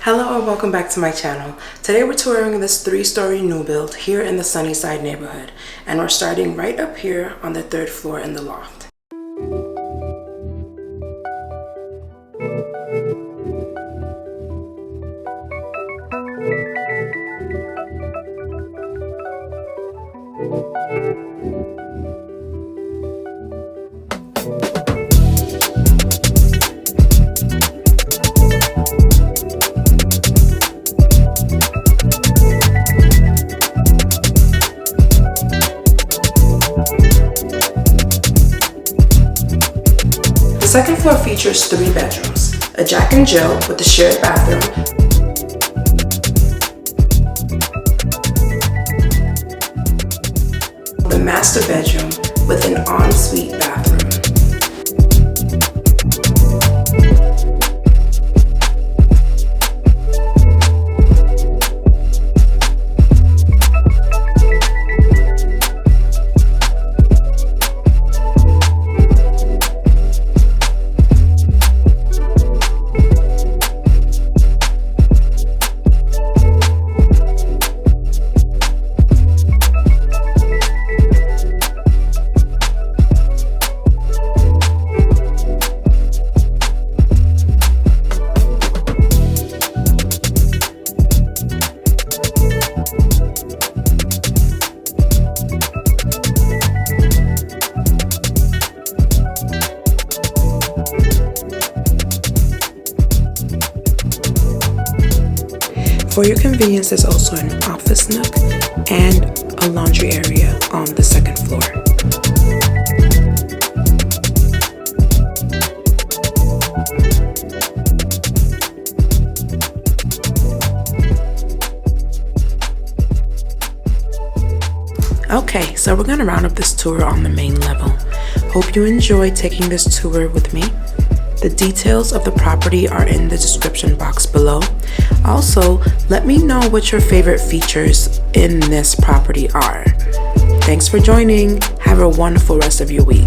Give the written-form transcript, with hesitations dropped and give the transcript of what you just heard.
Hello and welcome back to my channel. Today we're touring this 3-story new build here in the Sunnyside neighborhood, and we're starting right up here on the 3rd floor in the loft. The second floor features 3 bedrooms, a Jack and Jill with a shared bathroom, the master bedroom with an ensuite bathroom. For your convenience, there's also an office nook and a laundry area on the 2nd floor. Okay, so we're gonna round up this tour on the main level. Hope you enjoyed taking this tour with me. The details of the property are in the description box below. Also, let me know what your favorite features in this property are. Thanks for joining. Have a wonderful rest of your week.